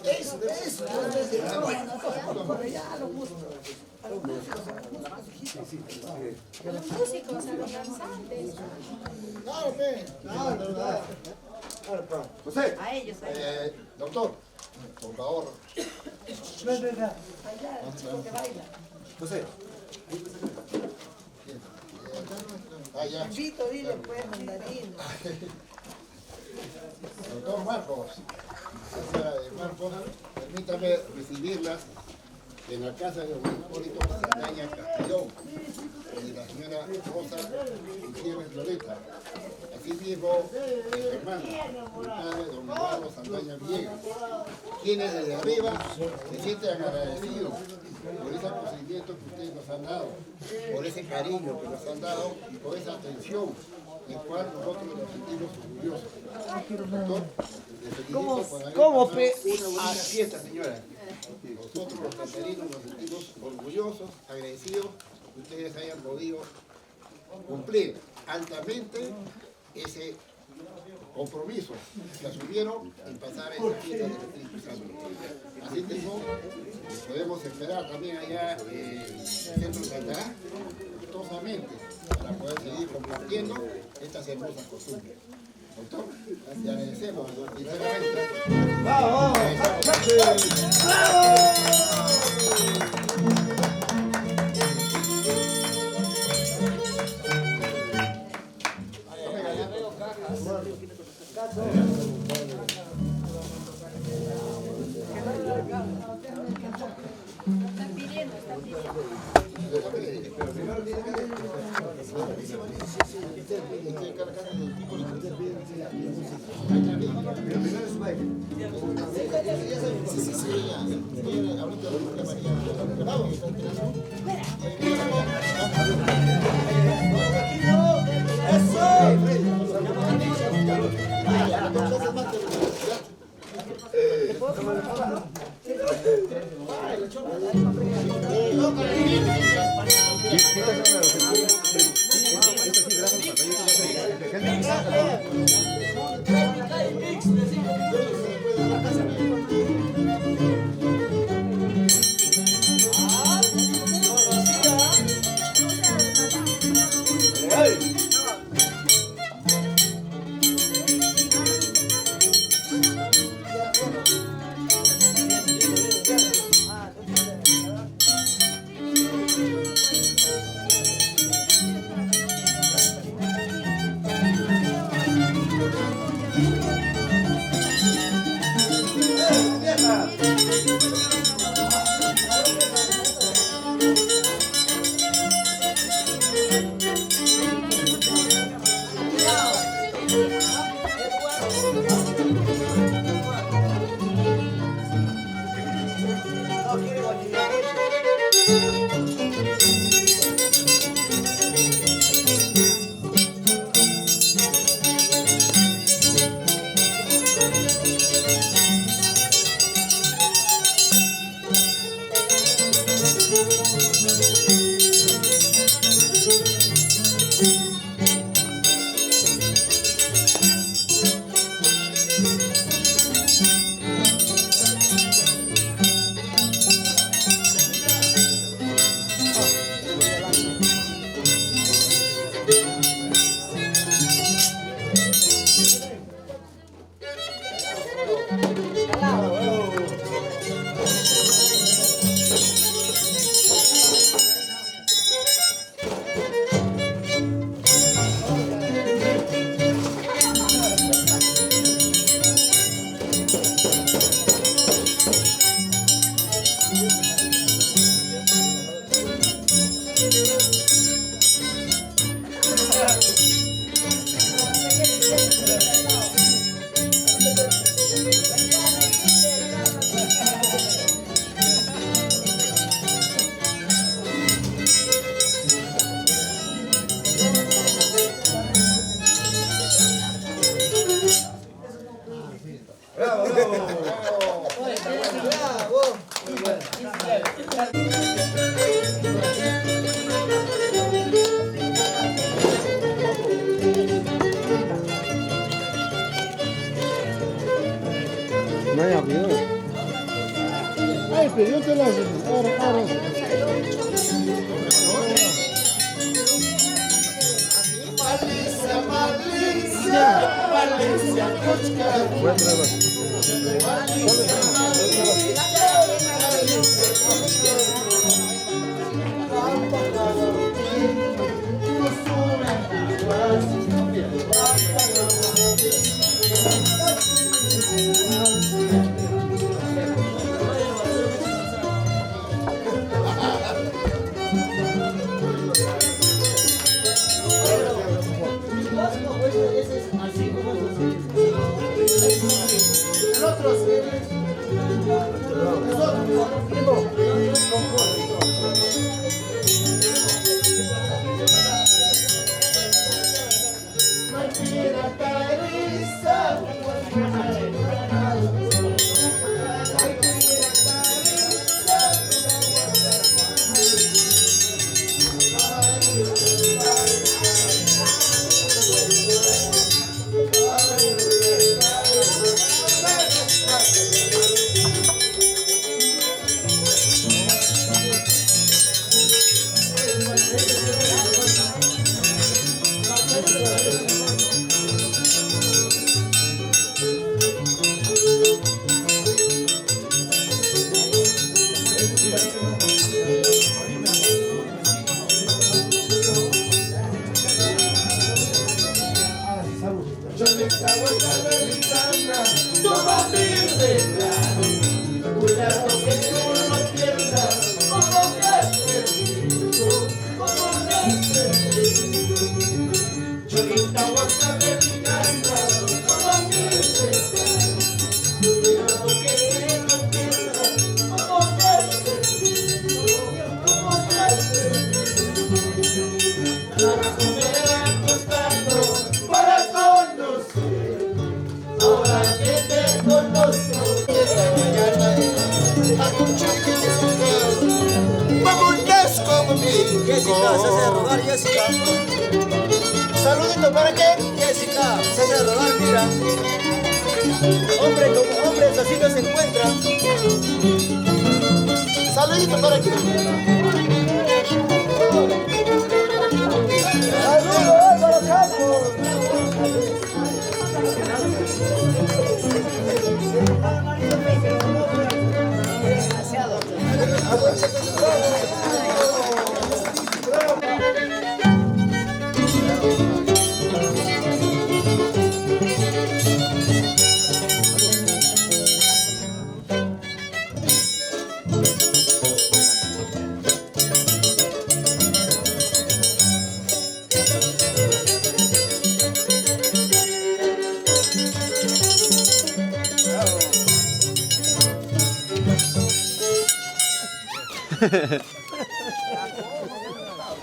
Eso, eso. A los músicos, a los danzantes. José, A ellos. doctor, por favor. José. Ya. Vito, dile pues, mandarín. Doctor Marcos, señora de Marcos, permítame recibirlas en la casa de don Hipólito Saldaña Castellón y la señora Rosa Gutiérrez Loreta. Asimismo, mi hermano, mi padre, don Eduardo Saldaña Villegas, quienes desde arriba se sienten agradecidos por ese procedimiento que ustedes nos han dado, por ese cariño que nos han dado y por esa atención, el cual nosotros nos sentimos orgullosos. Doctor, le felicito por haber pasado una buena fiesta, señora. Nosotros los cancerinos nos sentimos orgullosos, agradecidos que ustedes hayan podido cumplir altamente ese compromiso que asumieron en pasar esta fiesta del Espíritu Santo. Así mismo, podemos esperar también allá en el centro de Cantará, gustosamente, para poder seguir compartiendo estas hermosas costumbres. Doctor, le agradecemos sinceramente. ¡Bravo! Están pidiendo. pero yo te las ahora. Jessica, se hace rogar, Jessica. Saludito para qué? Jessica, se hace rogar, mira. Hombre como hombres así no se encuentran. Saludito para qué? ¡Saludos, Álvaro Campos!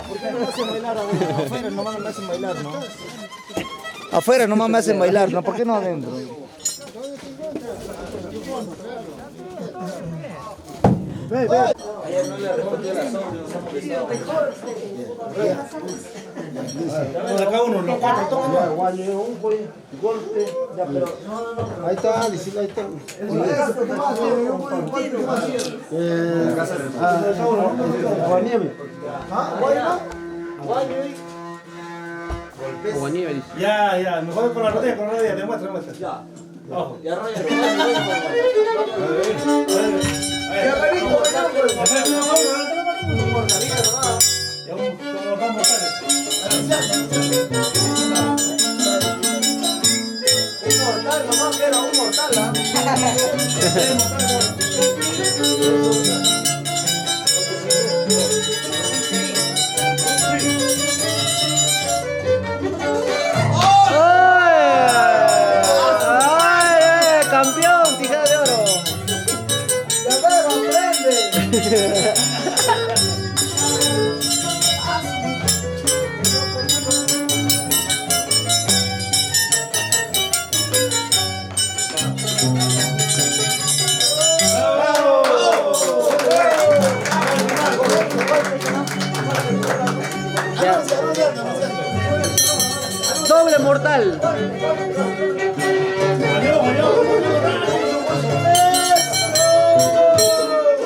¿Por qué no me hacen bailar afuera? Nomás me hacen bailar, ¿no? Afuera nomás me hacen bailar, ¿no? ¿Por qué no adentro? Ve, ve. Ayer no le respondí a la sombra, Acá uno, los cuatro Ya, guaye, un golpe. Ya, pero. Ahí está, dice, ahí está. Guanieve. ¿Ah? ¿Guaye? Ya, mejor con la rodilla, te muestra. Ya. Ojo. Ya raya, Mortal, nomás que era un mortal, ¿ah? campeón, tijera de oro. ¡Ya veo, aprende! Doble mortal.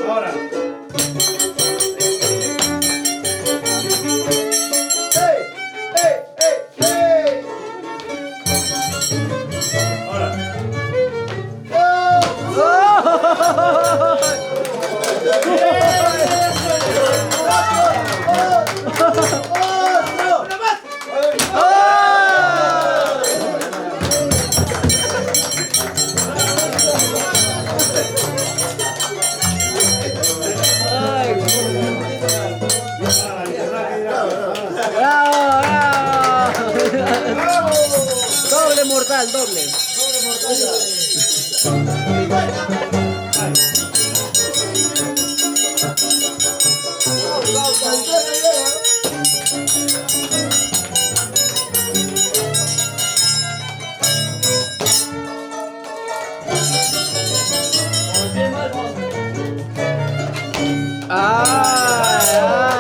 Ahora, ¡Bravo, bravo! Doble mortal, doble. ¡Ay, ay!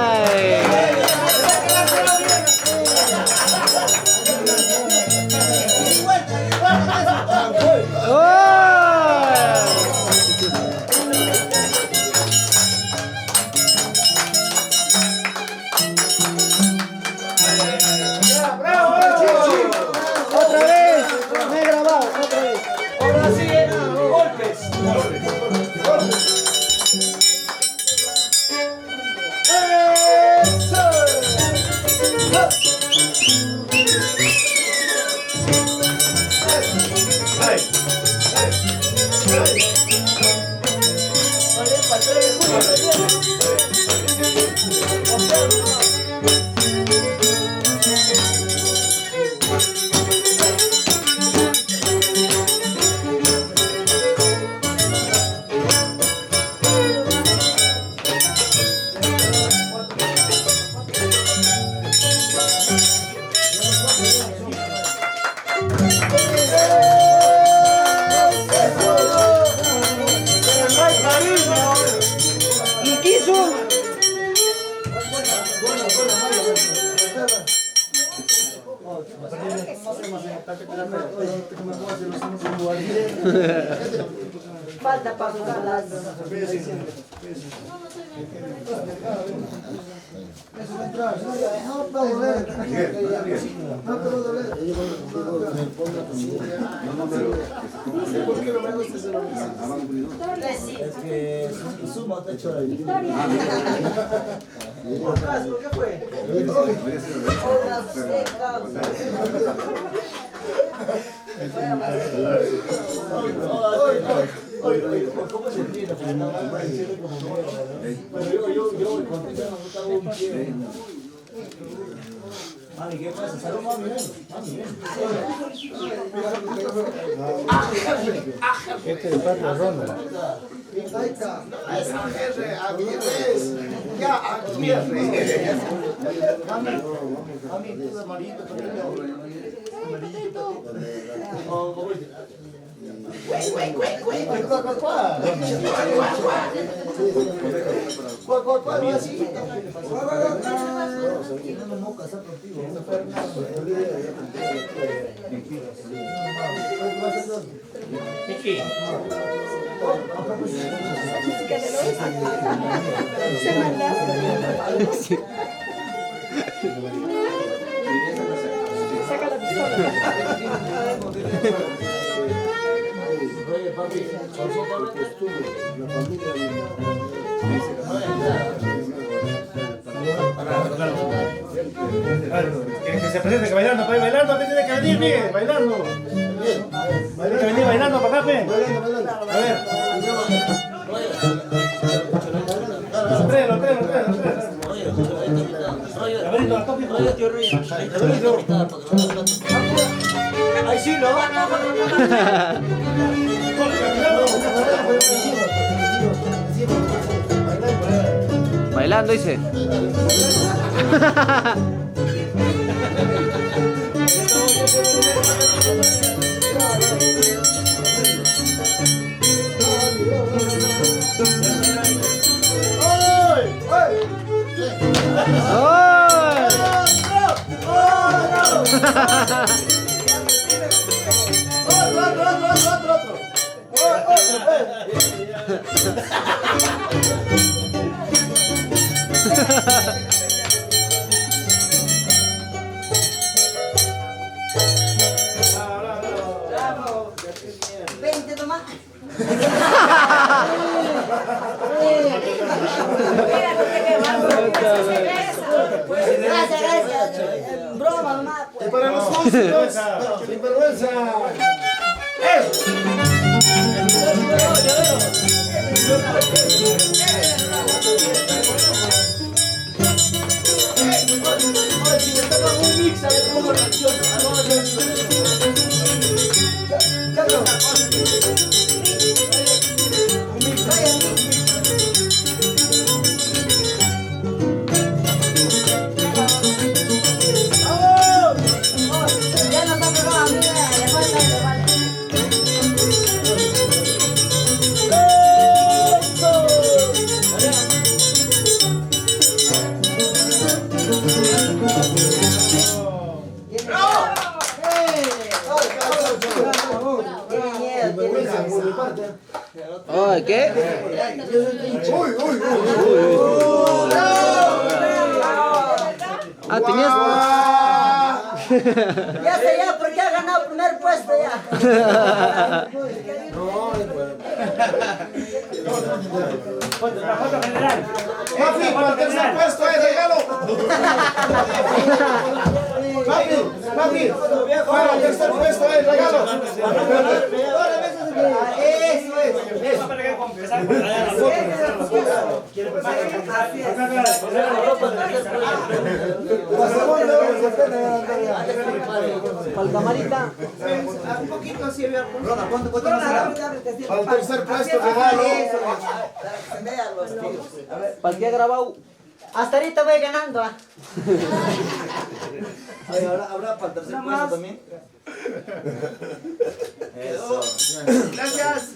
Otra vez, me he grabado, otra vez. Ahora sí, golpes. Y quiso. Falta para jugar las. ¿Qué fue? ¿Cómo se entiende? Yo contigo no gustaba un pie. Mami, ¿qué pasa? Salud, mami, ven. Este es el patio Ronald. Ya, Aguirre. Mami, tú de amarillito también. Saca la pistola. Oye, papi, por favor, la Que se presente, que bailando, pa' bailando, que tiene que venir, bien, bailando. Tiene que venir bailando para acá, pe. A ver. Los tres. Llaverito, al toque. ¡Ay, sí, no! Bailando, dice. Vente nomás. Gracias, gracias. Broma nomás. Y para los músicos, sin vergüenza. ¿Qué? Ah, tenías. Ya sé, ya, porque ha ganado primer puesto ya. La foto general. Papi, para el tercer puesto es regalo. Papi, para el tercer puesto es regalo. Eso es. Eso para que empezar con la foto. Quiero empezar La segunda vez Para el camarita. Un poquito así, vea. para el tercer puesto regalo. ¿Para el que ha grabado? Hasta ahorita voy ganando. ¿Habrá para el tercer puesto también? Eso. Gracias.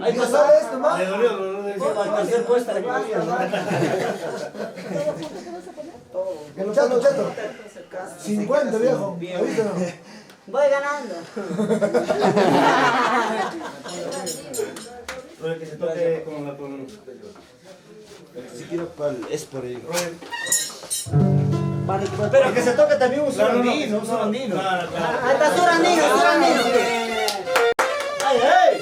Ahí pasó esto, ¿no? Le dolió. Para el tercer puesto. Chato, chato. 50, viejo. Ahorita no. Voy ganando. Roy, que se toque con la... Si quiero para el Espor. Pero que se toque también un Surandino, un surandino. Claro, claro. Hasta Surandino, Surandino. ¡Ay, ay!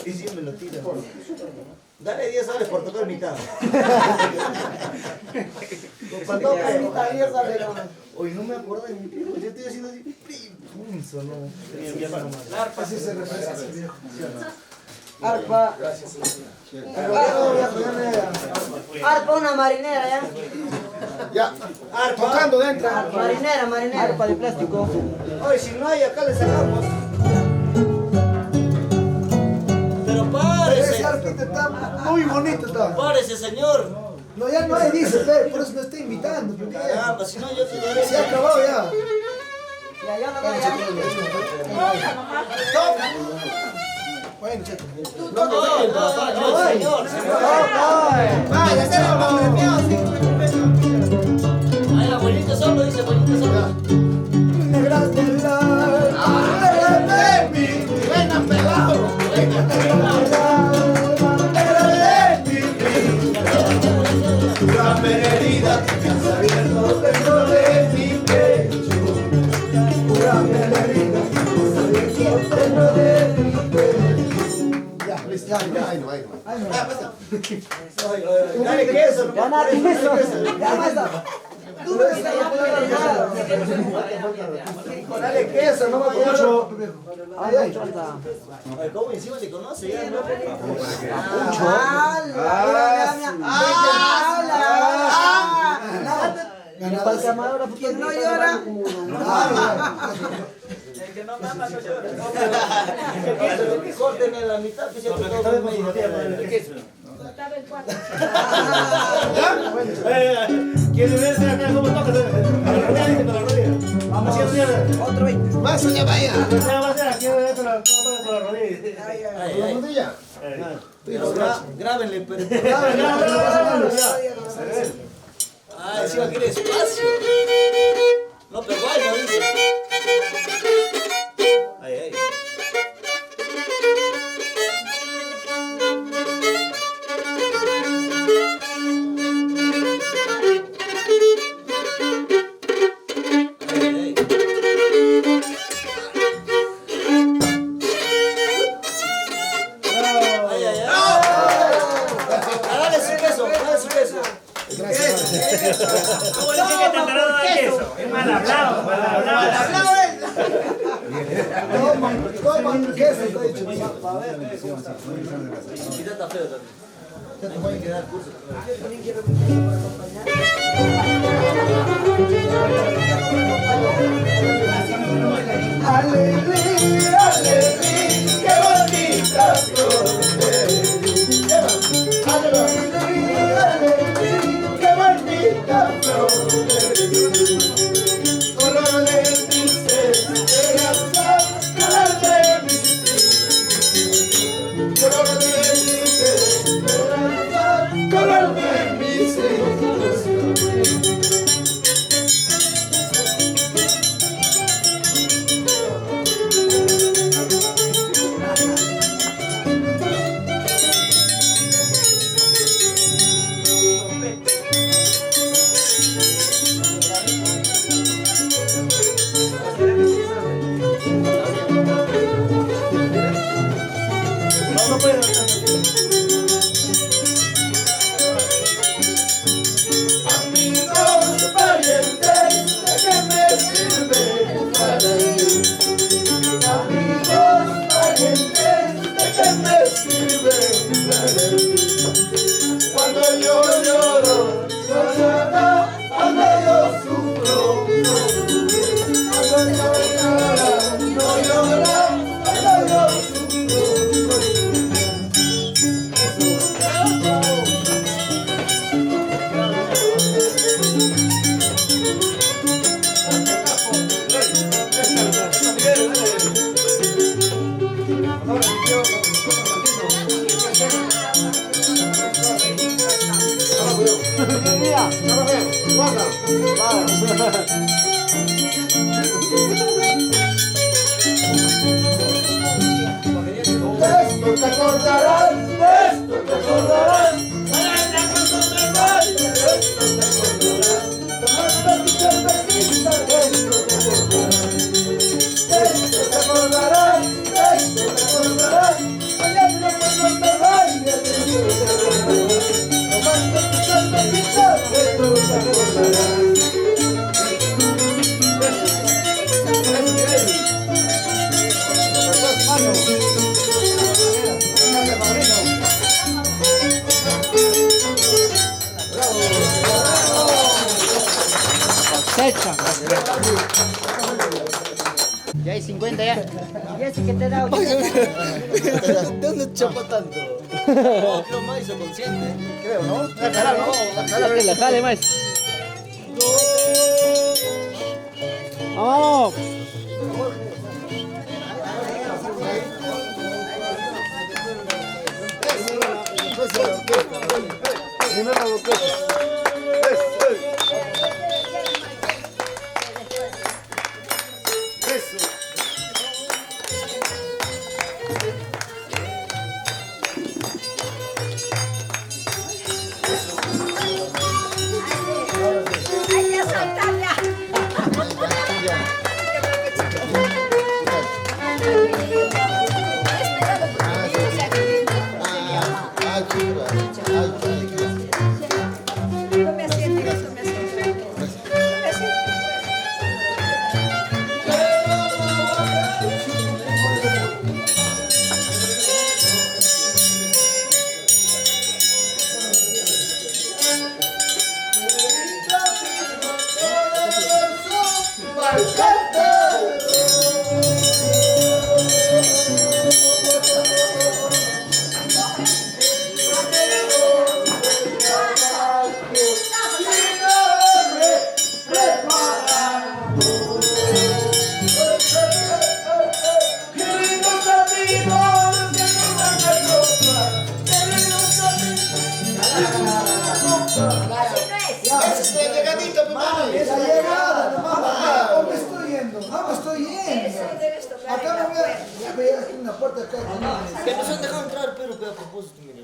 Y si me lo tira. Dale 10 soles por tocar mitad. Cuando toca mitad 10 soles. Hoy no me acuerdo de mi tío. Yo estoy haciendo así. Pum, sonó. Así se refresca, viejo. Arpa. Arpa, una marinera ya. Ya. Tocando dentro. Marinera, marinera. Arpa de plástico. Oye, si no hay, acá le sacamos. Pero Ese párese. arpita está muy bonito. Está. Párese, señor. No, ya no hay, dice, por eso me está invitando. Porque ya Caramba, si no yo te daré. se ha acabado ya. Ya, yo no voy ya. Bueno, chato. No, señor. Vaya, se lo Ay, abuelito solo, dice abuelito solo. Negras del de mi buena pelado. Curame la herida que has abierto dentro de mi pecho. Curame la herida que has abierto dentro de mi pecho. Ya, listo. Ya, pasa. Dale queso. Ganar eso. Ya basta. Dale queso, no me acuerdo. Ay, ay. Ay, ¿cómo encima te conoce ya? ¿No? Para el camarón, porque no llora. El que no mama no llora. El que corten en la mitad, pues ya te todo el medio. Cortaba el cuarto. ¿Quién ver acá cómo toca? A la rodilla, dice, con la rodilla. Vamos. Otro 20. Más allá, vaya. Ya va a ser aquí, con la rodilla. Ay, ay. rodilla. Pero grábenle, pero. Ah, encima quiere espacio. No, pero igual no dice. Ay, ay. Coman queso, estoy dicho. Para ver. Ya te pueden quedar curso. Alegría, alegría, qué bonita flor. Alegría, alegría, qué bonita flor. Color de tristeza, color de tristeza, color de tristeza, color de amigos, parientes, ¿de qué me sirve la ley? Amigos, parientes, ¿de qué me sirve la ley? Cuando yo lloro, no lloro, cuando yo sufro, no sufro. Cuando yo lloro, no lloro, cuando yo sufro, no De esto te acordarás, de esto te acordarás. De esto te acordarás. Tomando tu cervecita, de esto te acordarás. De esto te acordarás, de esto te acordarás. Mañana cuando te vayas, de esto te acordarás. Tomando tu cervecita, de esto te acordarás. Ya hay 50 ya. Ya sí que te he dado. ¿De dónde chapa tanto? No, creo más hizo consciente. Creo, ¿no? La jale más. ¡Vamos! Que nos han dejado entrar, pero a propósito, mira.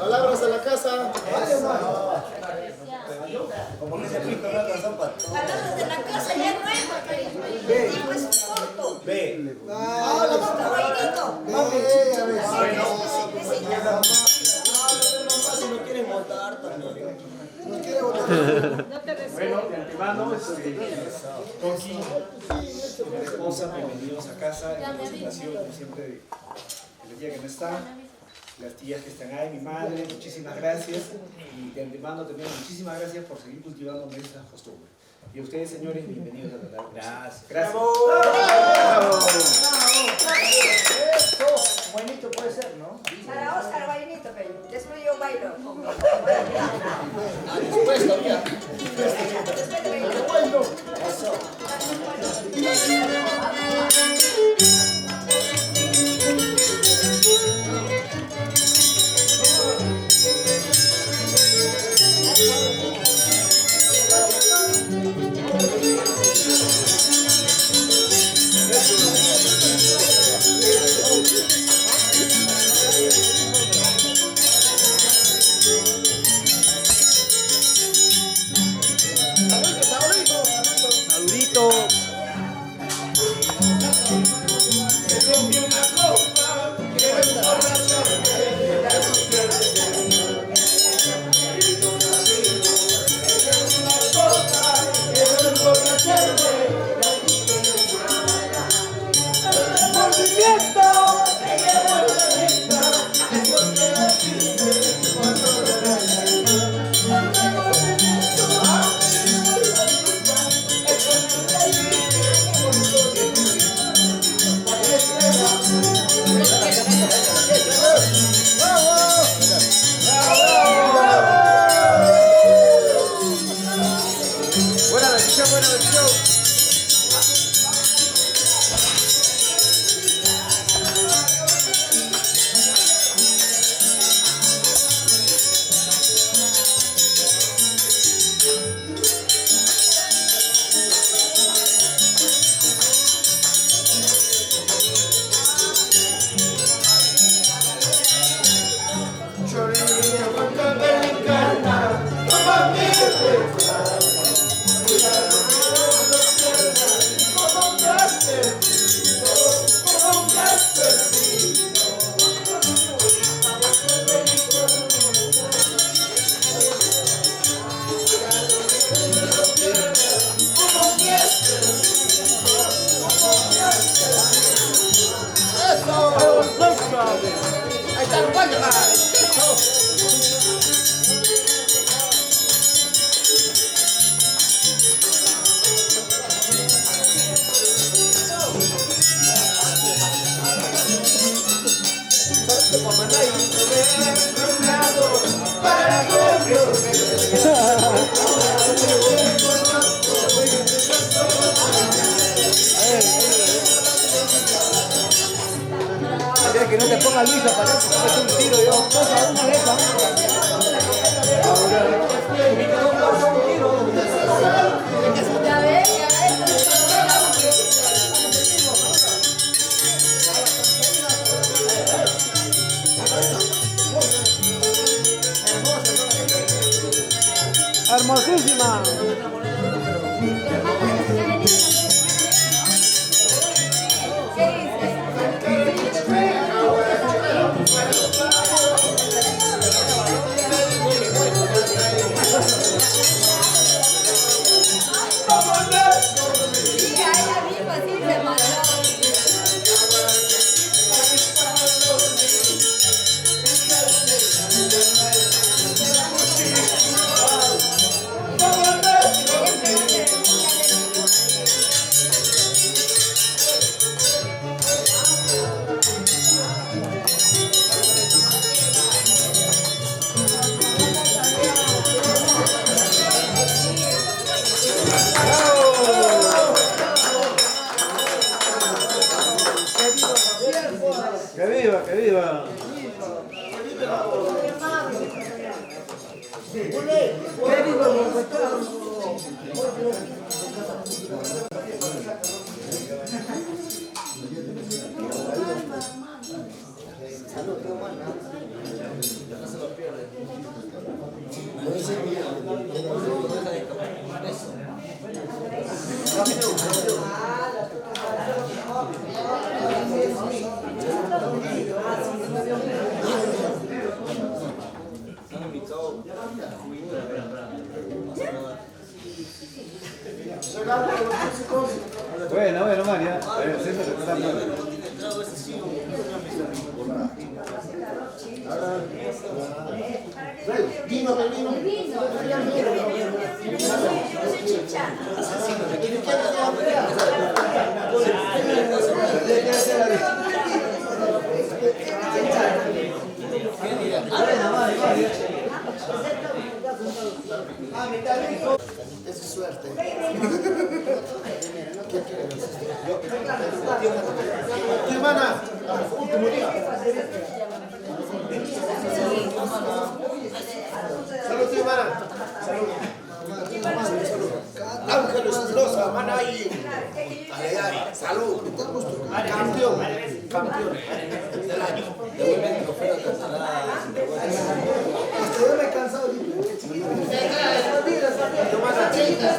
Palabras a la casa. Como dice Pico, no alcanzó para todo. Palabras de la casa ya no es, porque el tiempo es corto. Ve. Si no quieren votar también. No te respeto. Bueno, de antemano, Coqui, mi esposa, bienvenidos a casa, en representación, como siempre, el día que no está, las tías que están ahí, mi madre, muchísimas gracias, y de antemano también muchísimas gracias por seguir cultivando esa costumbre. Y a ustedes, señores, bienvenidos a tratar. Gracias. Gracias. Eso, buenito puede ser, ¿no? Para Oscar, bailito, pero después yo bailo. Después todavía. Después de bailar. Ahí está el guayo, eso. Que no te ponga Luisa para que te un tiro yo. Cosa una vez, Ya ves, ya ves. hermosísima. ¡Que viva, que viva! Bueno, bueno, María. Siempre te está mal. Vino. Es suerte. Tu hermana, último día. Salud, tu hermana. Salud. Ángeles Rosa, hermana ahí. Ay, salud. Campeón del año. Yo me he cansado de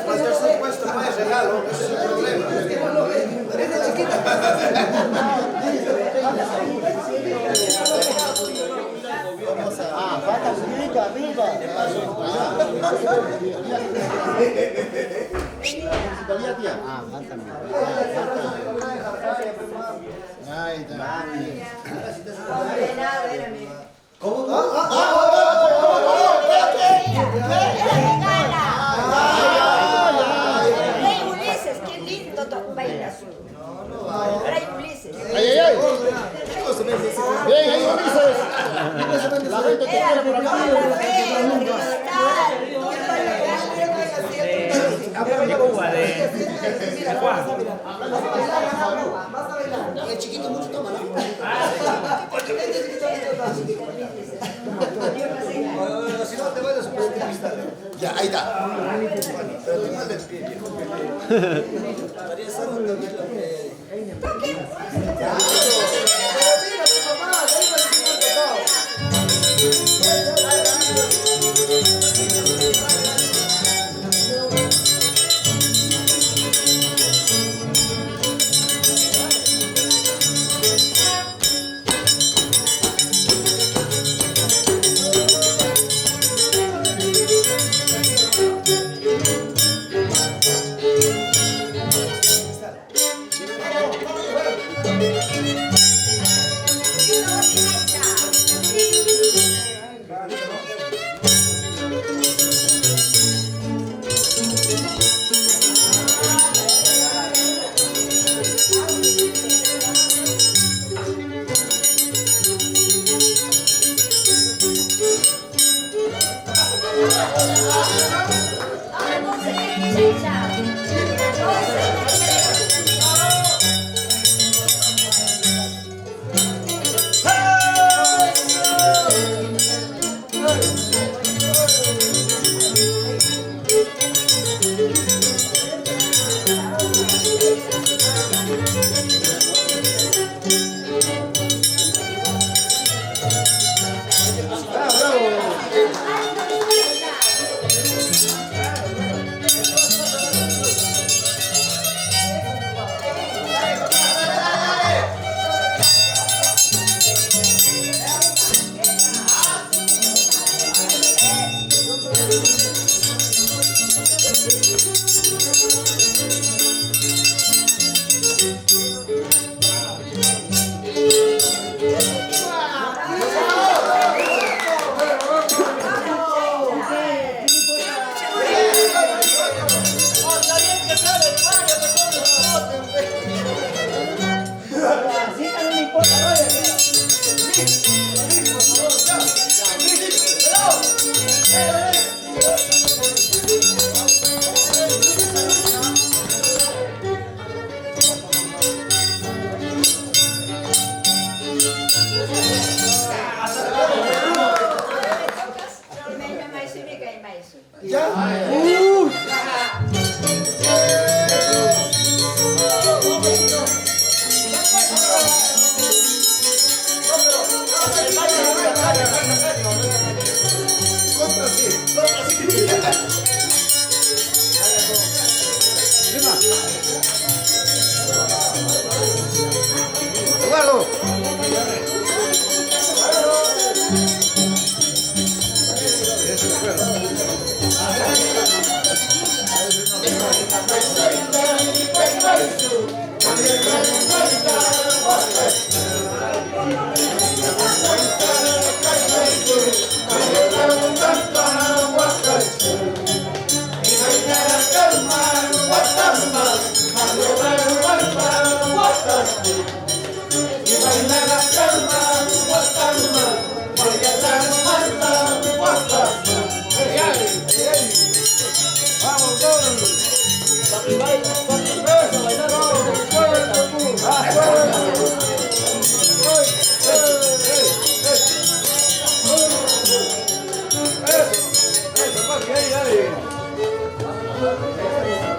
Cualquier supuesto no es regalo, ese es el problema. Falta subida arriba. Municipalidad, tía. Falta mi. Ahí está. Rey Ulises, qué lindo baila su. Rey Ulises. Ay. Bien, ahí Ulises. La gente que quiere por acá. De Cuba, de Juan. El chiquito mucho toma, ¿no? Si no te vayas a poder entrevistar. Ya, ahí está. Pero tú mal del pie, María Sara también. Pero mira tu mamá, ahí va el señor tocado.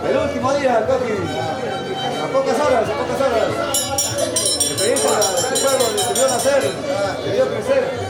El último día, Coqui. A pocas horas, a pocas horas. Experiencia de este pueblo, le vio nacer, le vio crecer.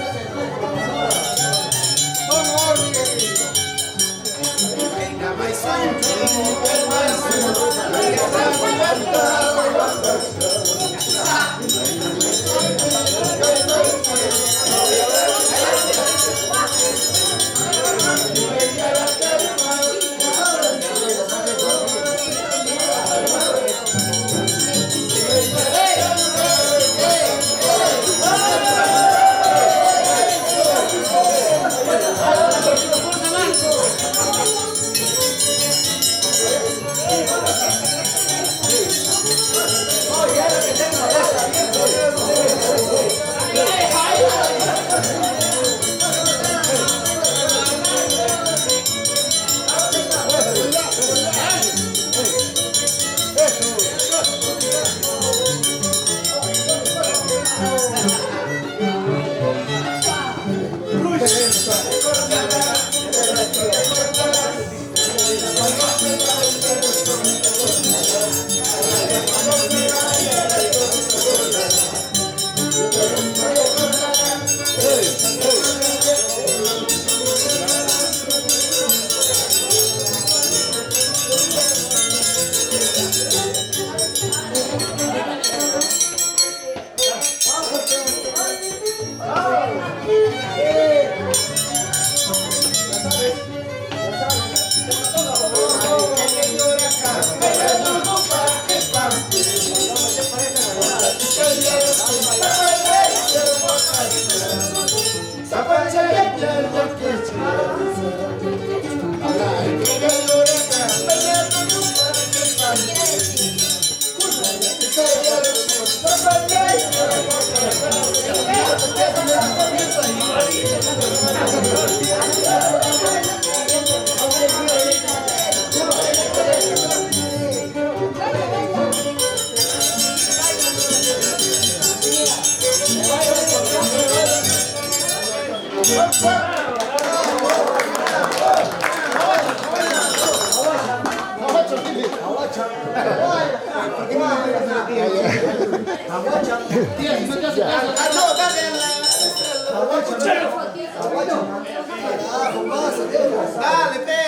Dale, pe.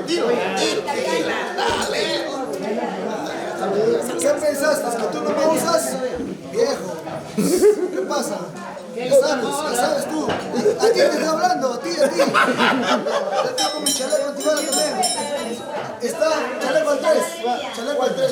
Dile. ¿Qué pensaste? ¿Que tú no me usas? Viejo. ¿Qué pasa? ¿Qué sabes tú? ¿A ti te estoy hablando? ¿A ti? Yo estoy con mi chaleco antibala también. Está chaleco al 3. Chaleco al 3.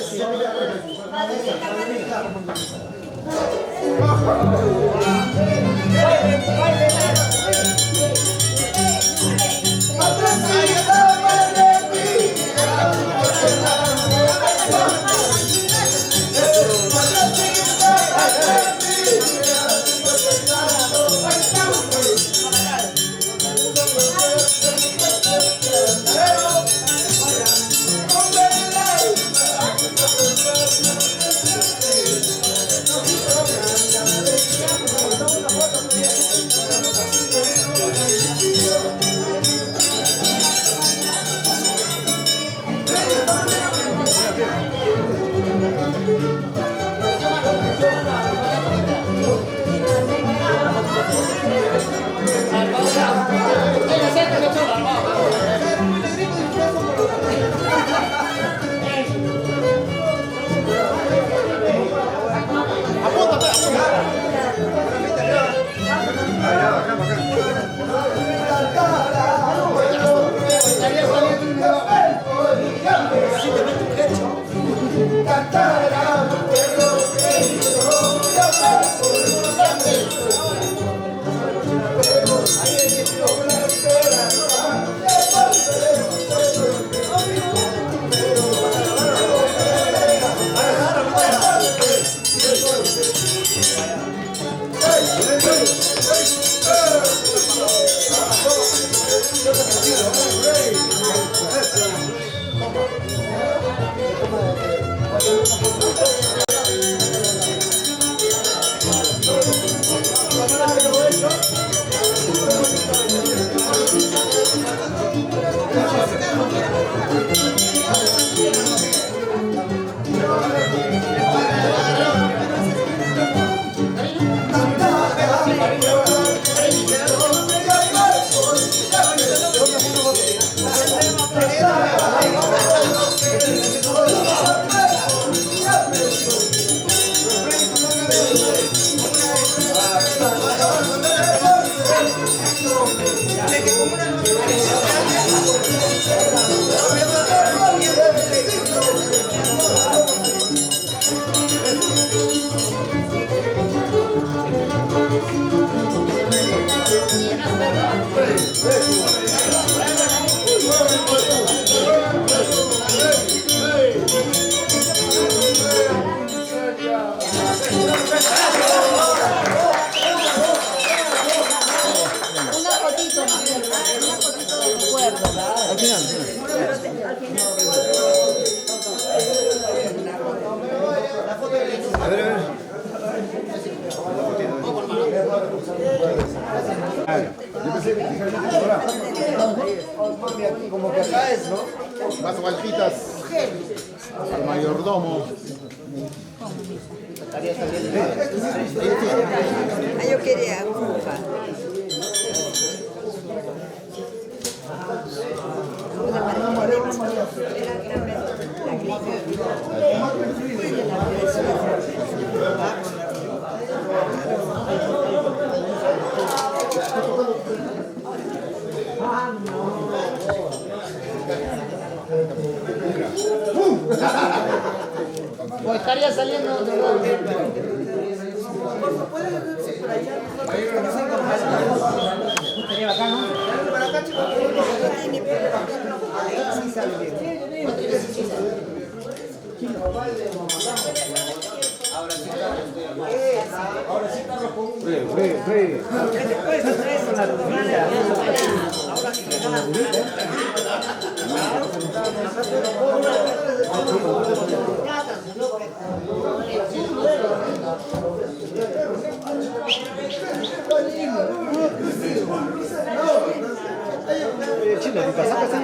Como que acá es, ¿no? Más vueltitas al mayordomo. Yo quería ufa. O estaría saliendo de Estaría bacano. Chile, tu casaca está ahí.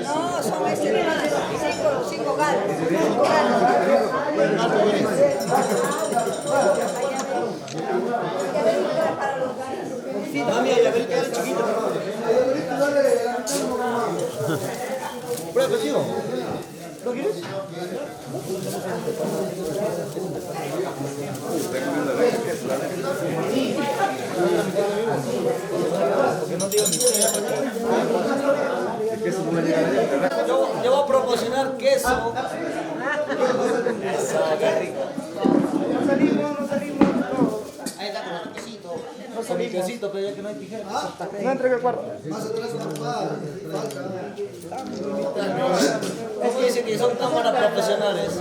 No, son cinco gatos. Mami, a ver, queda chiquito. Prueba, tío. ¿Lo quieres? Yo voy a proporcionar queso. Eso, qué rico. No salimos. Ahí está con el quesito. No con el quesito, pero ya que no hay tijeras. No entregue el cuarto. Es que dicen que son cámaras profesionales.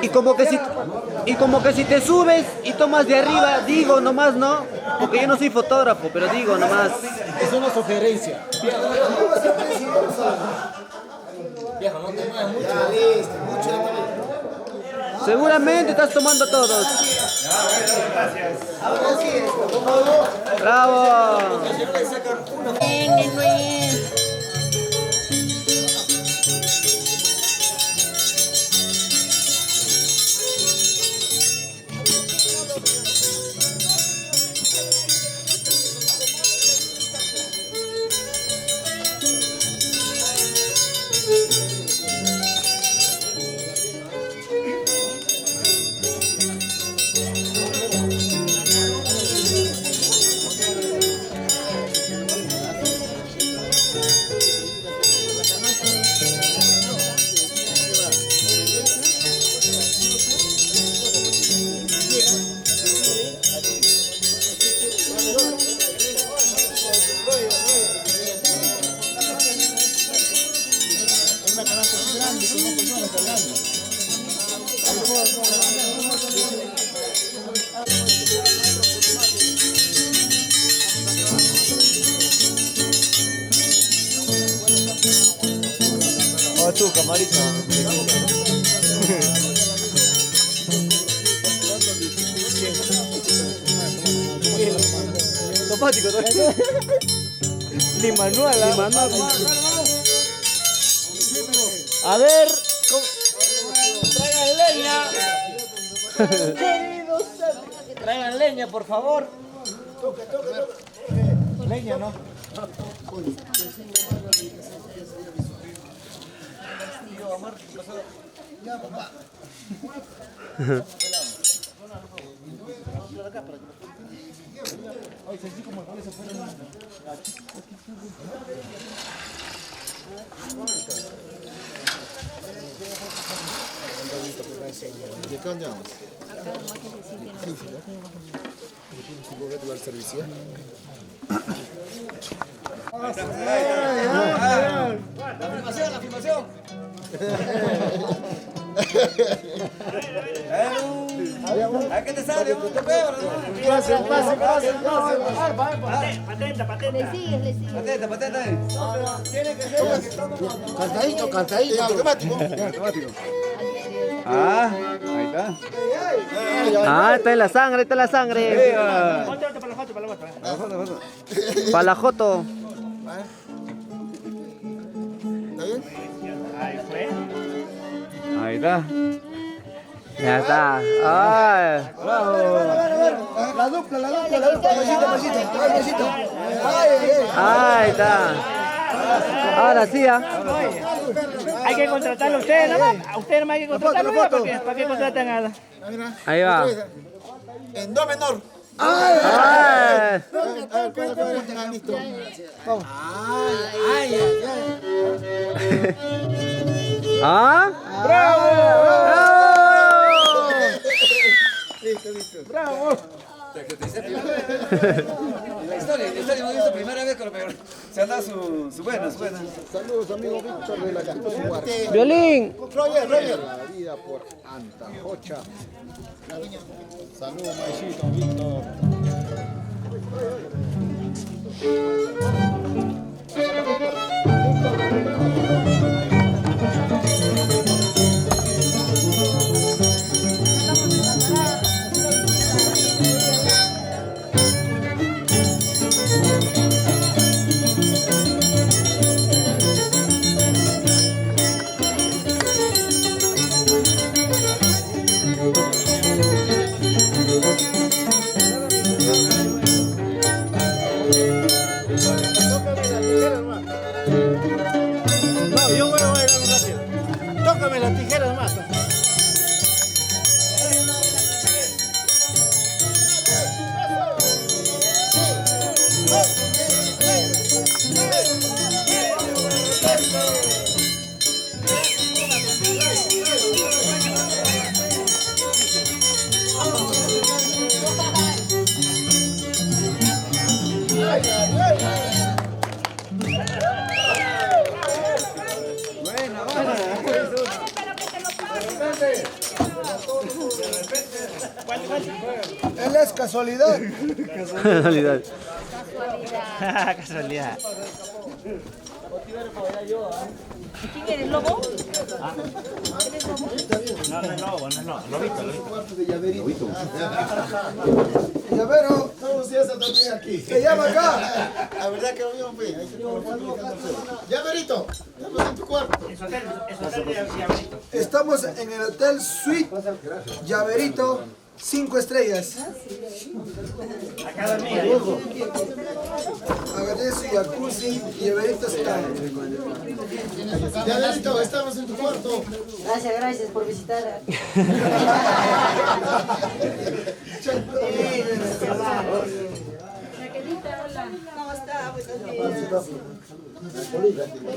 Y como que si te subes y tomas de arriba, digo nomás, ¿no? Porque yo no soy fotógrafo, pero digo nomás. Es una sugerencia. Viejo, no te muevas mucho. Seguramente estás tomando todos. Bravo. Oh, tú, camarita. Automático, ni manual. Ni manual. A ver, traigan leña. Traigan leña, por favor. Leña, ¿no? ¿De qué andamos? ¿El servicio? La filmación. ¿A qué te sale? ¿Te veo? Pase. Le sigues. Patenta. Cantadito, automático. Ah, ahí está. Ah, está en la sangre, Para la joto. ¿Está bien? Ahí está. Ya está. Ay. La dupla. Pasito. Ahí está. Ahora sí, ¿ah? Hay que contratarlo a ustedes nomás. A ustedes nomás hay que contratarlo. ¿Para qué contratan a la? Ahí va. En do menor. Ay. ¿Ah? ¡Bravo! Listo, listo. ¡Bravo! La historia hemos visto primera vez con lo peor. Se han dado su buena. Saludos, amigo Víctor de la Cruz Huarca. Violín. Roger. La vida por Antajocha. Saludos, maicito, Víctor. No, yo voy a bailar un ratito. Tócame la tijera nomás. Él es casualidad. Casualidad. Casualidad. ¿Quién eres, lobo? No. Lobito. De Llaverito. Llavero. Se llama acá. La verdad que lo fe. Llaverito. Estamos en tu cuarto. Estamos en el Hotel Suite Llaverito. 5 estrellas. Acá dormía. Acá tiene su jacuzzi y Llaverito está. Llaverito, estamos en tu cuarto. Gracias por visitar. Hola. ¿Cómo está?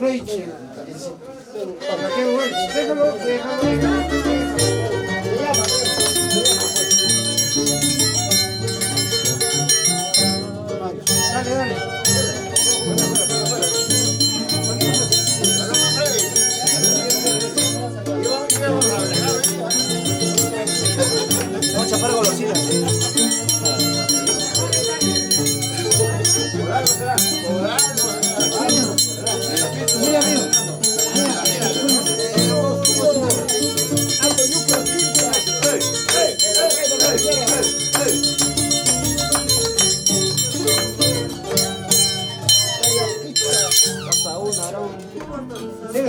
Rachel. ¿Para qué bueno? Déjalo. Dale. Vamos a chapar golosinas. Mira, amigo.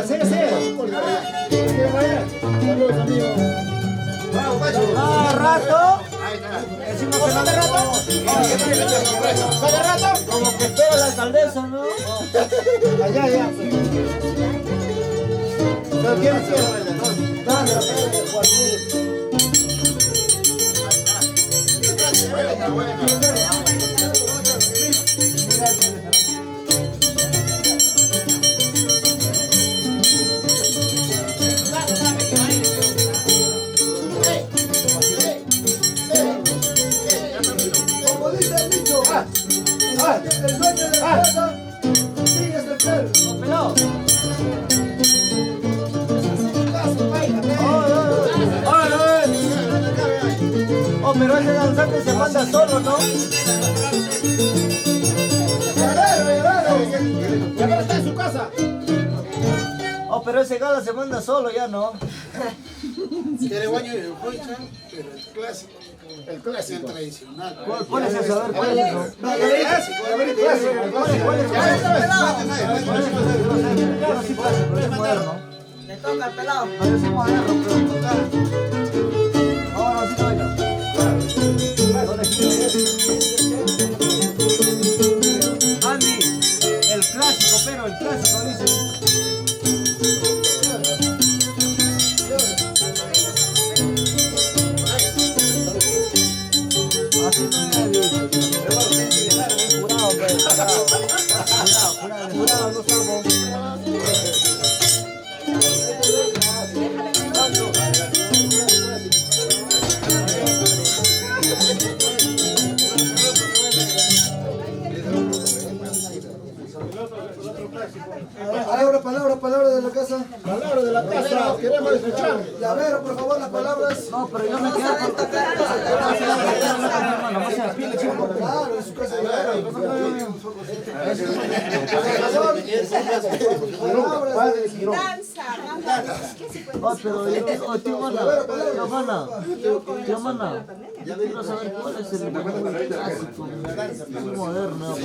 Siga. Saludos, amigos. Rato. ¿Cada rato? Como que espera la alcaldesa, ¿no? Allá. ¿Pero quién hacía? Como dice el dicho, el dueño de la casa sigue el perro. Pelado. Oh, pero ese danzante se manda solo, ¿no? Ya está en su casa. Oh, pero ese gala se manda solo, ya no. Quiere guaño y el concha, pero el clásico. El clásico tradicional. ¿Cuál es eso? A ver, ¿cuál es eso? No, el clásico. ¿Cuál es? Yo sí paso, pero es moderno. Le toca al pelado. No, yo soy moderno, pero... Ahora sí, oiga. Andy, el clásico pero el clásico dice. Jurado, no estamos. Palabra de la casa. Palabra de la casa, queremos escuchar. Llavero, por favor, las palabras. No, pero yo me quedo con claro, en su casa de Danza, tío Mana, yo quiero saber cuál es el clásico moderno.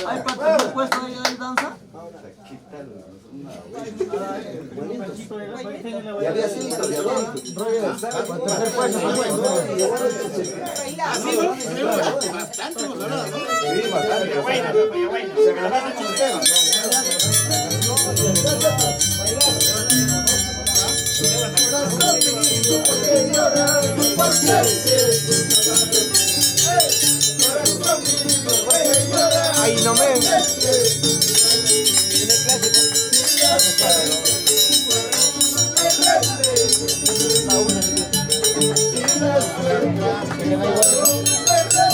¿Hay patrón puesto ahí de danza? Ya había sido, ya Ahí no me.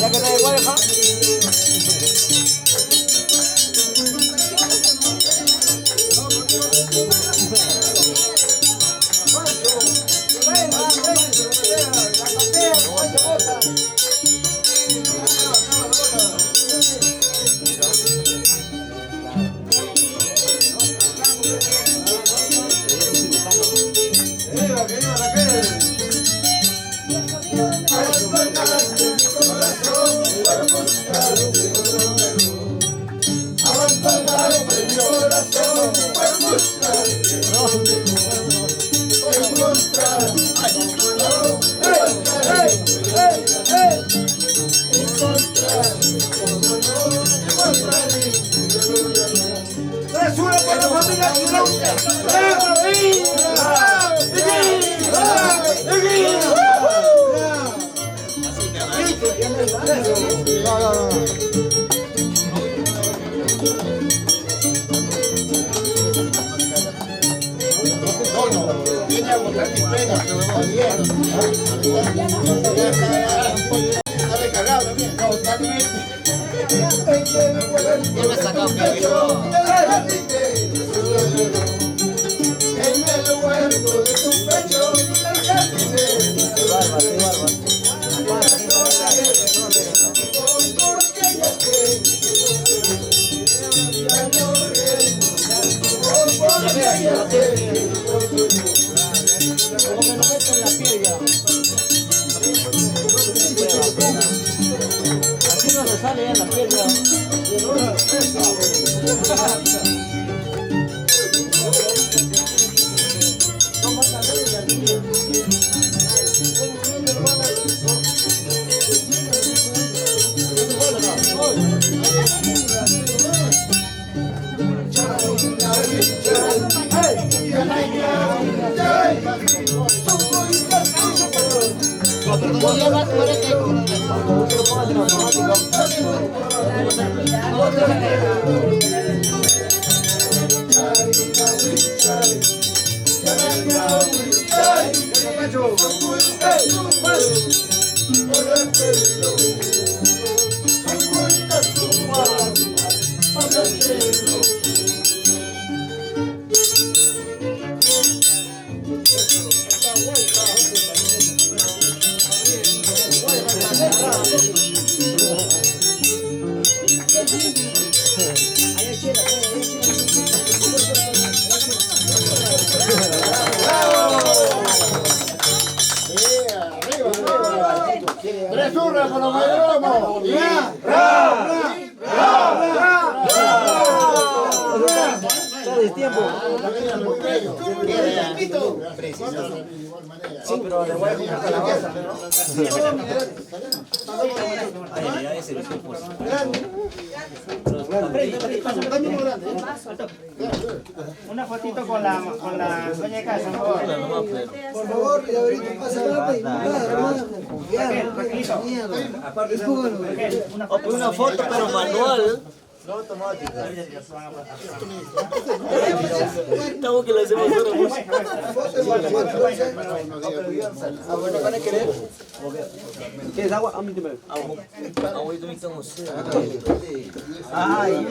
Ya que te igual, ¿no? Así no se sale ya en la piel ya. ¿Cómo está? Tres hurras por los mayordomos. Sí, pero le voy a comer calabaza, ¿no? Una fotito con la dueña de casa, por favor. Por favor, y ahorita pasa la Una foto, pero manual. No automática. Estamos que le hacemos una música. Ah, bueno, ¿van a querer? ¿Quieres agua? A mí te me. Ahorita me estamos. Ay,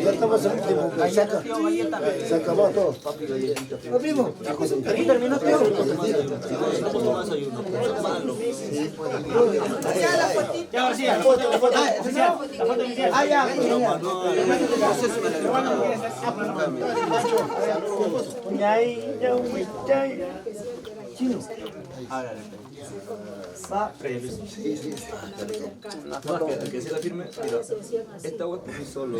Ya estamos en el último. Se acabó todo. Primo. aquí terminó todo. Ya, ahora sí, la foto inicial. Ah, ya. Que se la firme, mira, esta web por sí solo.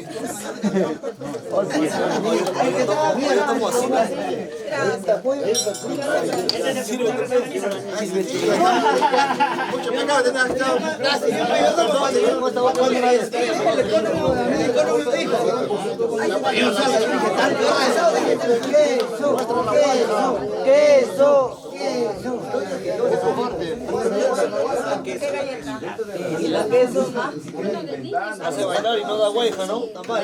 Y la queso hace bailar y no da hueja, ¿no? Está mal,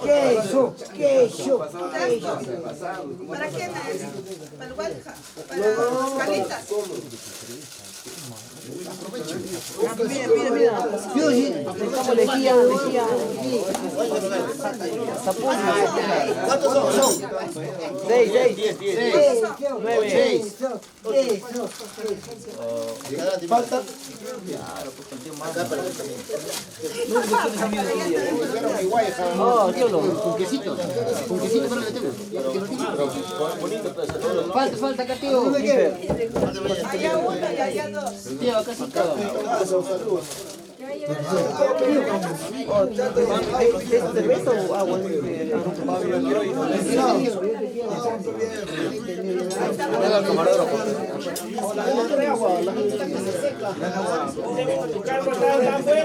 Queso. ¿Para quién es? Para el Huelja, para las calitas. Mira. Yo sí, estamos lejía. ¿cuántos son? 6, 10. 9. Falta. Oh, diablo. Falta, Castillo. Allá uno y allá dos. ¿Cerveza o agua? Tu cargo está tan bueno.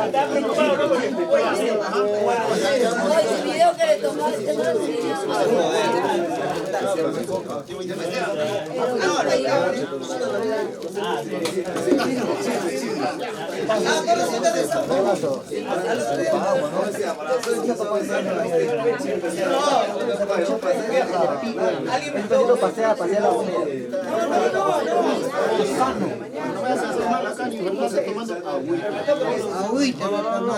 Está preocupado, ¿no? Porque El video que le tomaste, no lo Pasea la Agüita, hermano.